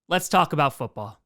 Let's talk about football.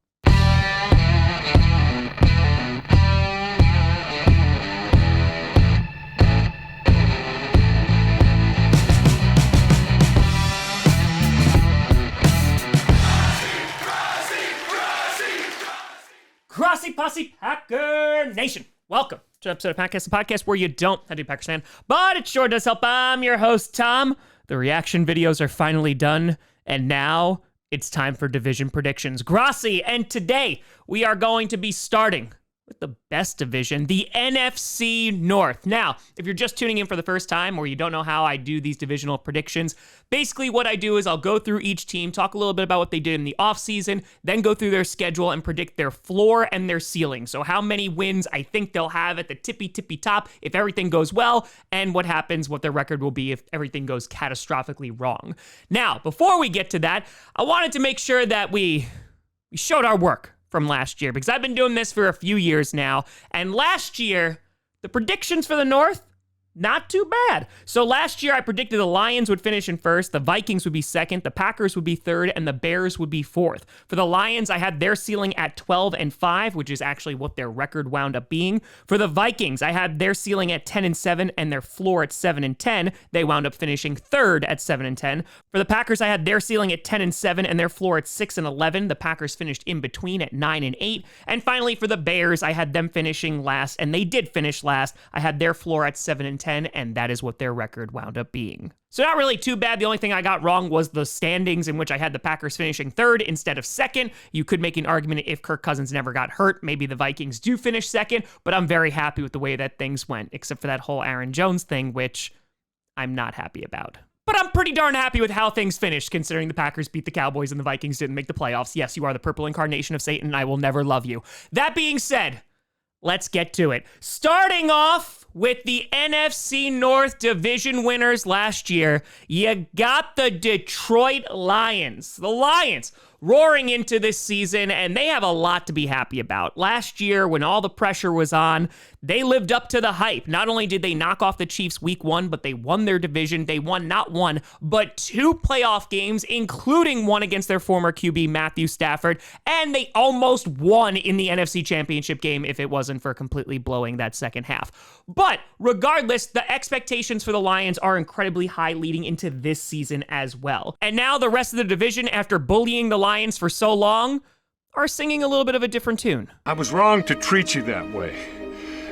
Grossi Posse Packer Nation. Welcome to an episode of Packcast, the podcast where you don't have to be a Packers fan, but it sure does help. I'm your host, Tom. The reaction videos are finally done, and now it's time for division predictions. Grossi, and today we are going to be starting with the best division, the NFC North. Now, if you're just tuning in for the first time or you don't know how I do these divisional predictions, basically what I do is I'll go through each team, talk a little bit about what they did in the offseason, then go through their schedule and predict their floor and their ceiling. So how many wins I think they'll have at the tippy top if everything goes well, and what happens, what their record will be if everything goes catastrophically wrong. Now, before we get to that, I wanted to make sure that we showed our work from last year, because I've been doing this for a few years now, and last year, the predictions for the North, not too bad. So last year, I predicted the Lions would finish in first, the Vikings would be second, the Packers would be third, and the Bears would be fourth. For the Lions, I had their ceiling at 12-5, which is actually what their record wound up being. For the Vikings, I had their ceiling at 10-7 and their floor at 7-10. They wound up finishing third at 7-10. For the Packers, I had their ceiling at 10-7 and their floor at 6-11. The Packers finished in between at 9-8. And finally, for the Bears, I had them finishing last, and they did finish last. I had their floor at 7-10. And that is what their record wound up being. So not really too bad. The only thing I got wrong was the standings, in which I had the Packers finishing third instead of second. You could make an argument if Kirk Cousins never got hurt, maybe the Vikings do finish second, but I'm very happy with the way that things went, except for that whole Aaron Jones thing, which I'm not happy about. But I'm pretty darn happy with how things finished, considering the Packers beat the Cowboys and the Vikings didn't make the playoffs. Yes, you are the purple incarnation of Satan, and I will never love you. That being said, let's get to it. Starting off with the NFC North division winners last year, you got the Detroit Lions. The Lions roaring into this season, and they have a lot to be happy about. Last year, when all the pressure was on, they lived up to the hype. Not only did they knock off the Chiefs week 1, but they won their division. They won not one, but 2 playoff games, including one against their former QB, Matthew Stafford, and they almost won in the NFC Championship game if it wasn't for completely blowing that second half. But regardless, the expectations for the Lions are incredibly high leading into this season as well. And now the rest of the division, after bullying the Lions for so long, are singing a little bit of a different tune. I was wrong to treat you that way.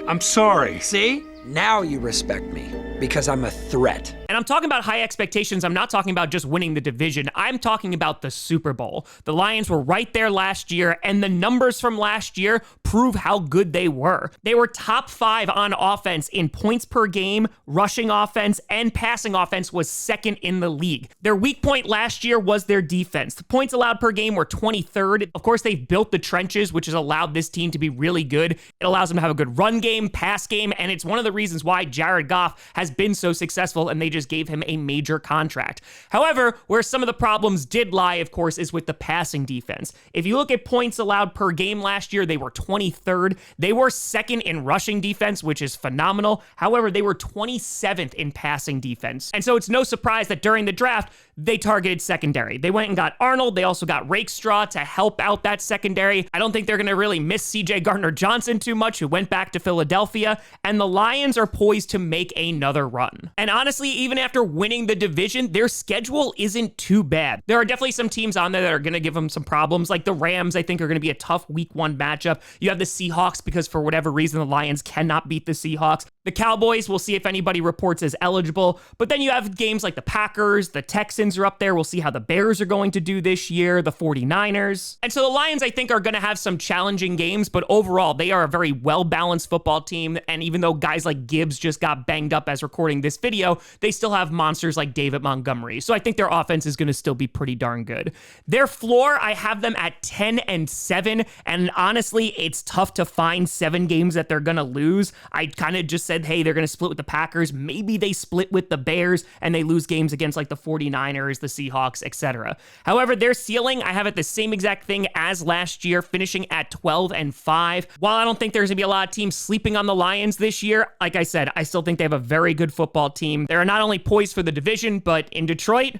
I'm sorry. See? Now you respect me, because I'm a threat. And I'm talking about high expectations. I'm not talking about just winning the division. I'm talking about the Super Bowl. The Lions were right there last year, and the numbers from last year prove how good they were. They were top 5 on offense in points per game, rushing offense, and passing offense was second in the league. Their weak point last year was their defense. The points allowed per game were 23rd. Of course, they've built the trenches, which has allowed this team to be really good. It allows them to have a good run game, pass game, and it's one of the reasons why Jared Goff has been so successful, and they just gave him a major contract. However, where some of the problems did lie, of course, is with the passing defense. If you look at points allowed per game last year, they were 23rd. They were second in rushing defense, which is phenomenal. However, they were 27th in passing defense. And so it's no surprise that during the draft, they targeted secondary. They went and got Arnold. They also got Rakestraw to help out that secondary. I don't think they're going to really miss CJ Gardner-Johnson too much, who went back to Philadelphia. And the Lions are poised to make another run. And honestly, even after winning the division, their schedule isn't too bad. There are definitely some teams on there that are going to give them some problems, like the Rams, I think, are going to be a tough week 1 matchup. You have the Seahawks, because for whatever reason, the Lions cannot beat the Seahawks. The Cowboys, we'll see if anybody reports as eligible. But then you have games like the Packers, the Texans are up there. We'll see how the Bears are going to do this year, the 49ers. And so the Lions, I think, are going to have some challenging games, but overall, they are a very well-balanced football team. And even though guys like Gibbs just got banged up as recording this video, they still have monsters like David Montgomery. So I think their offense is going to still be pretty darn good. Their floor, I have them at 10-7. And honestly, it's tough to find 7 games that they're going to lose. I kind of just said, hey, they're going to split with the Packers. Maybe they split with the Bears and they lose games against like the 49ers, the Seahawks, etc. However, their ceiling, I have it the same exact thing as last year, finishing at 12-5. While I don't think there's going to be a lot of teams sleeping on the Lions this year, like I said, I still think they have a very good football team. They're not only poised for the division, but in Detroit,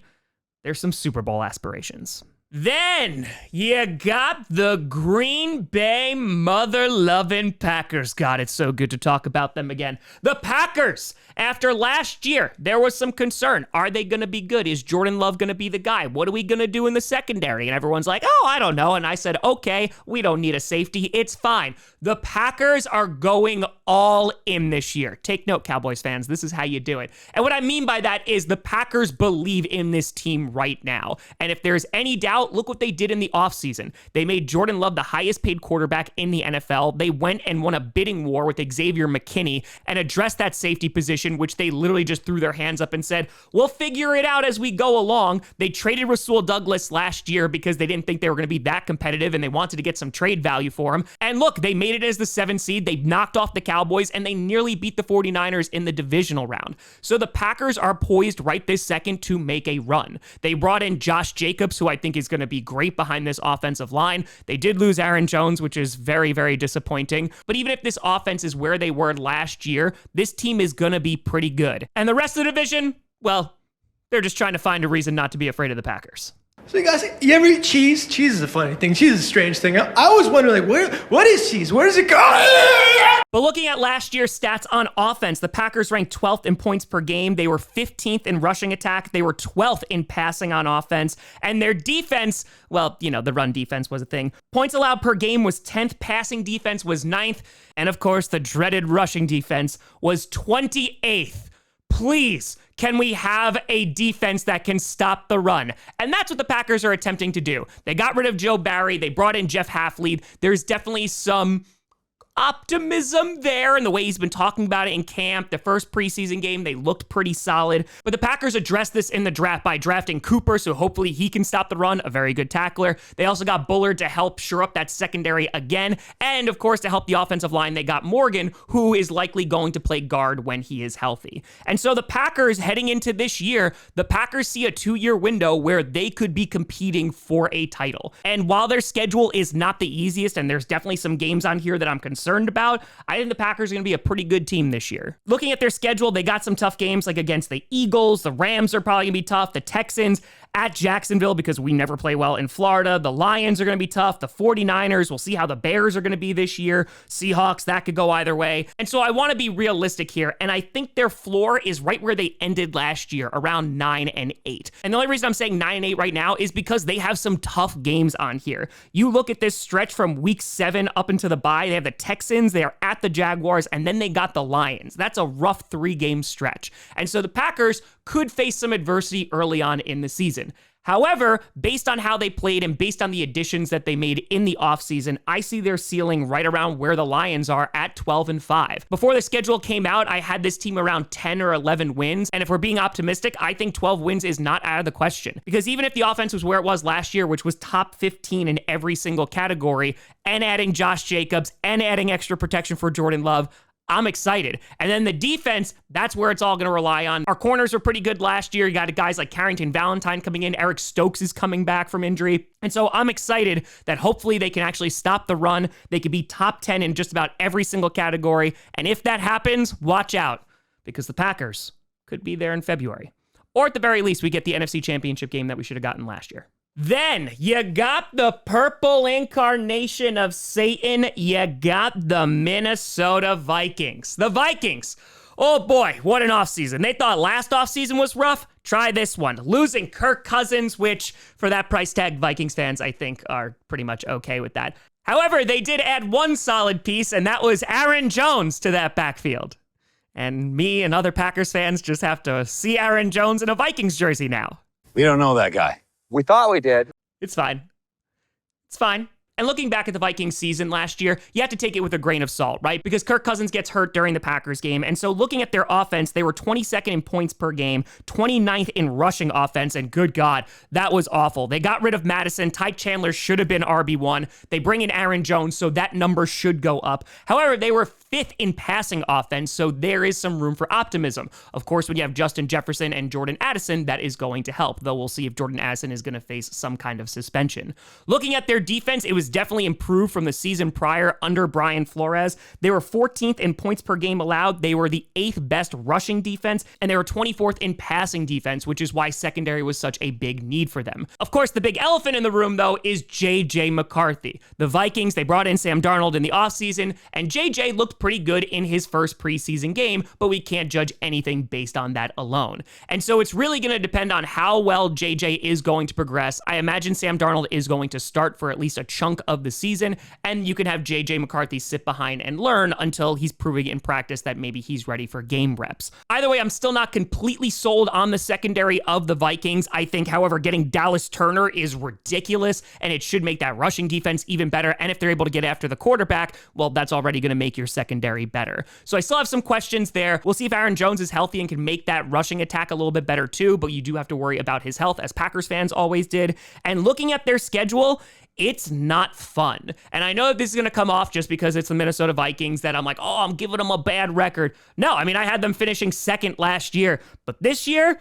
there's some Super Bowl aspirations. Then you got the Green Bay mother-loving Packers. God, it's so good to talk about them again. The Packers, after last year, there was some concern. Are they going to be good? Is Jordan Love going to be the guy? What are we going to do in the secondary? And everyone's like, oh, I don't know. And I said, okay, we don't need a safety. It's fine. The Packers are going all in this year. Take note, Cowboys fans. This is how you do it. And what I mean by that is the Packers believe in this team right now. And if there's any doubt, look what they did in the offseason. They made Jordan Love the highest paid quarterback in the NFL. They went and won a bidding war with Xavier McKinney and addressed that safety position, which they literally just threw their hands up and said, we'll figure it out as we go along. They traded Rasul Douglas last year because they didn't think they were going to be that competitive and they wanted to get some trade value for him. And look, they made it as the 7th seed. They knocked off the Cowboys and they nearly beat the 49ers in the divisional round. So the Packers are poised right this second to make a run. They brought in Josh Jacobs, who I think is going to be great behind this offensive line. They did lose Aaron Jones, which is very, very disappointing. But even if this offense is where they were last year, this team is going to be pretty good. And the rest of the division, well, they're just trying to find a reason not to be afraid of the Packers. So you guys, you ever eat cheese? Cheese is a funny thing. Cheese is a strange thing. I always wonder, like, what is cheese? Where does it go? But looking at last year's stats on offense, the Packers ranked 12th in points per game. They were 15th in rushing attack. They were 12th in passing on offense. And their defense, well, you know, the run defense was a thing. Points allowed per game was 10th. Passing defense was 9th. And of course, the dreaded rushing defense was 28th. Please, can we have a defense that can stop the run? And that's what the Packers are attempting to do. They got rid of Joe Barry. They brought in Jeff Halflead. There's definitely some optimism there in the way he's been talking about it in camp. The first preseason game, they looked pretty solid. But the Packers addressed this in the draft by drafting Cooper, so hopefully he can stop the run, a very good tackler. They also got Bullard to help shore up that secondary again. And of course, to help the offensive line, they got Morgan, who is likely going to play guard when he is healthy. And so the Packers, heading into this year, the Packers see a 2-year window where they could be competing for a title. And while their schedule is not the easiest, and there's definitely some games on here that I'm concerned about, I think the Packers are going to be a pretty good team this year. Looking at their schedule, they got some tough games like against the Eagles. The Rams are probably going to be tough. The Texans at Jacksonville, because we never play well in Florida. The Lions are going to be tough. The 49ers, we'll see how the Bears are going to be this year. Seahawks, that could go either way. And so I want to be realistic here, and I think their floor is right where they ended last year, around 9-8. And the only reason I'm saying 9-8 right now is because they have some tough games on here. You look at this stretch from week 7 up into the bye, they have the Texans, they are at the Jaguars, and then they got the Lions. That's a rough 3-game stretch. And so the Packers could face some adversity early on in the season. However, based on how they played and based on the additions that they made in the offseason, I see their ceiling right around where the Lions are at 12-5. Before the schedule came out, I had this team around 10 or 11 wins. And if we're being optimistic, I think 12 wins is not out of the question. Because even if the offense was where it was last year, which was top 15 in every single category, and adding Josh Jacobs and adding extra protection for Jordan Love, I'm excited. And then the defense, that's where it's all going to rely on. Our corners were pretty good last year. You got guys like Carrington Valentine coming in. Eric Stokes is coming back from injury. And so I'm excited that hopefully they can actually stop the run. They could be top 10 in just about every single category. And if that happens, watch out, because the Packers could be there in February. Or at the very least, we get the NFC Championship game that we should have gotten last year. Then you got the purple incarnation of Satan. You got the Minnesota Vikings. The Vikings. Oh boy, what an offseason. They thought last offseason was rough. Try this one. Losing Kirk Cousins, which for that price tag, Vikings fans, I think, are pretty much okay with that. However, they did add one solid piece, and that was Aaron Jones to that backfield. And me and other Packers fans just have to see Aaron Jones in a Vikings jersey now. We don't know that guy. We thought we did. It's fine. It's fine. And looking back at the Vikings season last year, you have to take it with a grain of salt, right? Because Kirk Cousins gets hurt during the Packers game. And so looking at their offense, they were 22nd in points per game, 29th in rushing offense. And good God, that was awful. They got rid of Madison. Ty Chandler should have been RB1. They bring in Aaron Jones, so that number should go up. However, they were 5th in passing offense, so there is some room for optimism. Of course, when you have Justin Jefferson and Jordan Addison, that is going to help, though we'll see if Jordan Addison is going to face some kind of suspension. Looking at their defense, it was definitely improved from the season prior under Brian Flores. They were 14th in points per game allowed. They were the 8th best rushing defense, and they were 24th in passing defense, which is why secondary was such a big need for them. Of course, the big elephant in the room, though, is J.J. McCarthy. The Vikings, they brought in Sam Darnold in the offseason, and J.J. looked pretty good in his first preseason game, but we can't judge anything based on that alone. And so it's really going to depend on how well J.J. is going to progress. I imagine Sam Darnold is going to start for at least a chunk of the season, and you can have J.J. McCarthy sit behind and learn until he's proving in practice that maybe he's ready for game reps. Either way, I'm still not completely sold on the secondary of the Vikings. I think, however, getting Dallas Turner is ridiculous, and it should make that rushing defense even better. And if they're able to get after the quarterback, well, that's already going to make your secondary better. So I still have some questions there. We'll see if Aaron Jones is healthy and can make that rushing attack a little bit better too, but you do have to worry about his health, as Packers fans always did. And looking at their schedule, it's not fun. And I know this is going to come off just because it's the Minnesota Vikings that I'm like, oh, I'm giving them a bad record. No, I mean, I had them finishing second last year, but this year,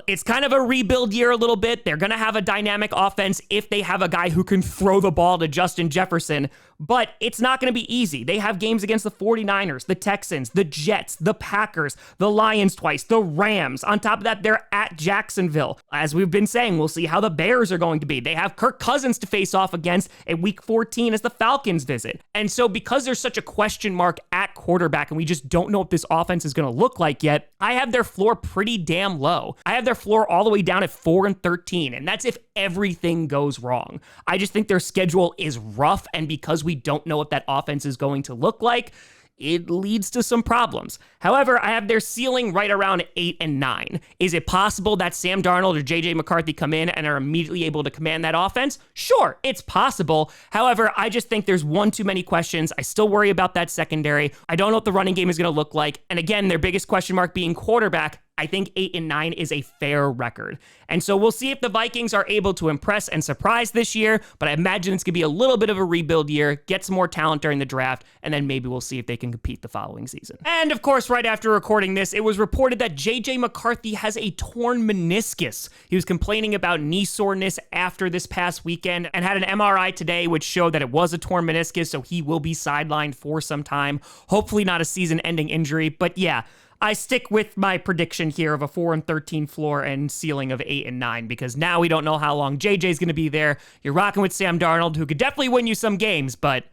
it's kind of a rebuild year a little bit. They're going to have a dynamic offense if they have a guy who can throw the ball to Justin Jefferson, but it's not going to be easy. They have games against the 49ers, the Texans, the Jets, the Packers, the Lions twice, the Rams. On top of that, they're at Jacksonville. As we've been saying, we'll see how the Bears are going to be. They have Kirk Cousins to face off against at week 14 as the Falcons visit. And so because there's such a question mark at quarterback and we just don't know what this offense is going to look like yet, I have their floor pretty damn low. I have their floor all the way down at 4-13, and that's if everything goes wrong. I just think their schedule is rough, and because we don't know what that offense is going to look like, it leads to some problems. However, I have their ceiling right around 8-9. Is it possible that Sam Darnold or J.J. McCarthy come in and are immediately able to command that offense? Sure, it's possible. However, I just think there's one too many questions. I still worry about that secondary. I don't know what the running game is going to look like. And again, their biggest question mark being quarterback. I think 8-9 is a fair record. And so we'll see if the Vikings are able to impress and surprise this year, but I imagine it's going to be a little bit of a rebuild year, get some more talent during the draft, and then maybe we'll see if they can compete the following season. And of course, right after recording this, it was reported that J.J. McCarthy has a torn meniscus. He was complaining about knee soreness after this past weekend and had an MRI today, which showed that it was a torn meniscus, so he will be sidelined for some time. Hopefully not a season-ending injury, but yeah, I stick with my prediction here of a 4-13 floor and ceiling of 8-9 because now we don't know how long JJ's going to be there. You're rocking with Sam Darnold, who could definitely win you some games, but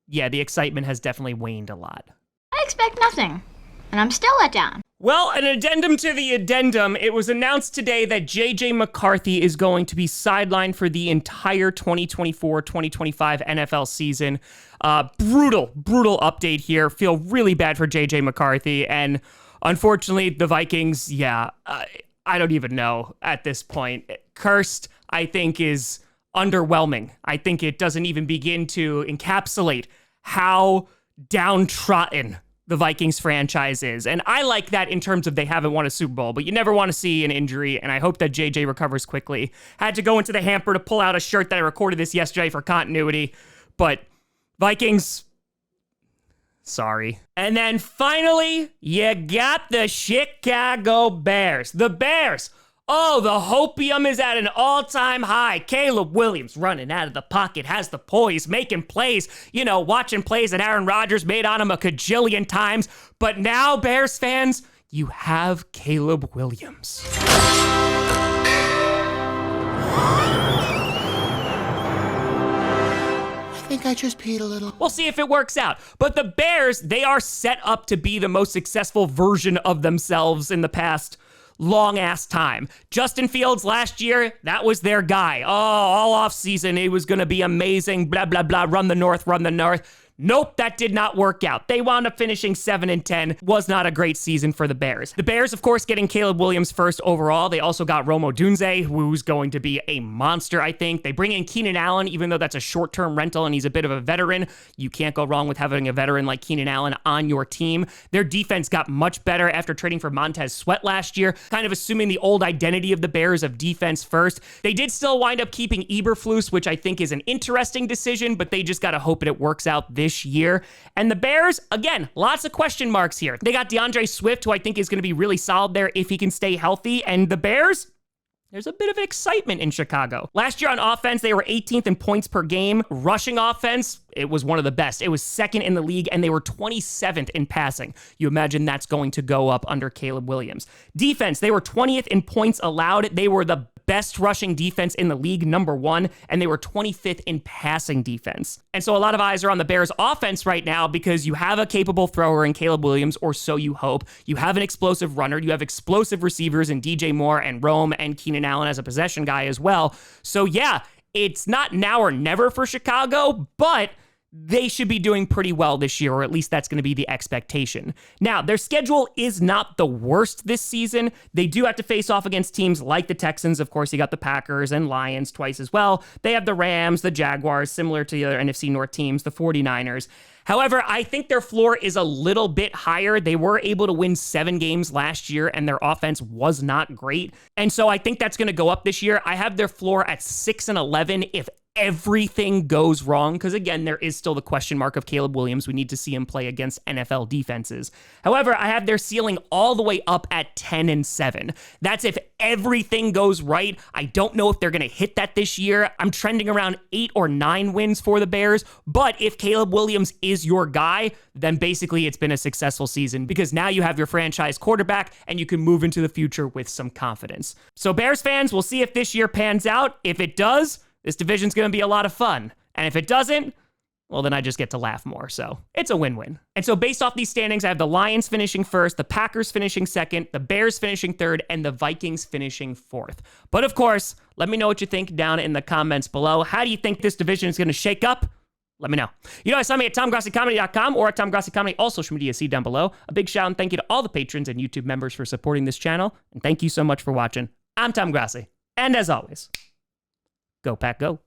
yeah, the excitement has definitely waned a lot. I expect nothing, and I'm still let down. Well, an addendum to the addendum, it was announced today that J.J. McCarthy is going to be sidelined for the entire 2024-2025 NFL season. Brutal update here. Feel really bad for J.J. McCarthy, and unfortunately, the Vikings, I don't even know at this point. Cursed, I think, is underwhelming. I think it doesn't even begin to encapsulate how downtrodden the Vikings franchise is. And I like that in terms of they haven't won a Super Bowl, but you never want to see an injury, and I hope that JJ recovers quickly. Had to go into the hamper to pull out a shirt that I recorded this yesterday for continuity, but Vikings, sorry. And then finally, you got the Chicago Bears. The Bears. Oh, the hopium is at an all-time high. Caleb Williams running out of the pocket, has the poise, making plays, watching plays that Aaron Rodgers made on him a cajillion times. But now, Bears fans, you have Caleb Williams. I think I just peed a little. We'll see if it works out. But the Bears, they are set up to be the most successful version of themselves in the past long-ass time. Justin Fields last year, that was their guy. Oh, all off-season, he was going to be amazing, blah, blah, blah, run the North. Nope, that did not work out. They wound up finishing 7-10. Was not a great season for the Bears. The Bears, of course, getting Caleb Williams first overall. They also got Rome Odunze, who's going to be a monster, I think. They bring in Keenan Allen, even though that's a short-term rental and he's a bit of a veteran. You can't go wrong with having a veteran like Keenan Allen on your team. Their defense got much better after trading for Montez Sweat last year, kind of assuming the old identity of the Bears of defense first. They did still wind up keeping Eberflus, which I think is an interesting decision, but they just got to hope that it works out this this year. And the Bears, again, lots of question marks here. They got DeAndre Swift, who I think is going to be really solid there if he can stay healthy. And the Bears, there's a bit of excitement in Chicago. Last year on offense, they were 18th in points per game. Rushing offense, it was one of the best. It was second in the league, and they were 27th in passing. You imagine that's going to go up under Caleb Williams. Defense, they were 20th in points allowed. They were the best rushing defense in the league, number 1, and they were 25th in passing defense. And so a lot of eyes are on the Bears offense right now because you have a capable thrower in Caleb Williams, or so you hope. You have an explosive runner. You have explosive receivers in DJ Moore and Rome and Keenan Allen as a possession guy as well. So yeah, it's not now or never for Chicago, but they should be doing pretty well this year, or at least that's going to be the expectation. Now, their schedule is not the worst this season. They do have to face off against teams like the Texans. Of course, you got the Packers and Lions twice as well. They have the Rams, the Jaguars, similar to the other NFC North teams, the 49ers. However, I think their floor is a little bit higher. They were able to win 7 games last year, and their offense was not great. And so I think that's going to go up this year. I have their floor at 6-11 if everything goes wrong, because again, there is still the question mark of Caleb Williams. We need to see him play against NFL defenses. However, I have their ceiling all the way up at 10-7. That's if everything goes right. I don't know if they're going to hit that this year. I'm trending around 8 or 9 wins for the Bears, but if Caleb Williams is your guy, then basically it's been a successful season, because now you have your franchise quarterback and you can move into the future with some confidence. So Bears fans, we'll see if this year pans out. If it does, this division's going to be a lot of fun. And if it doesn't, well, then I just get to laugh more. So it's a win-win. And so based off these standings, I have the Lions finishing first, the Packers finishing second, the Bears finishing third, and the Vikings finishing fourth. But of course, let me know what you think down in the comments below. How do you think this division is going to shake up? Let me know. You know, I saw me at TomGrossiComedy.com or at TomGrossiComedy, all social media, see down below. A big shout and thank you to all the patrons and YouTube members for supporting this channel. And thank you so much for watching. I'm Tom Grossi. And as always, go Pack Go.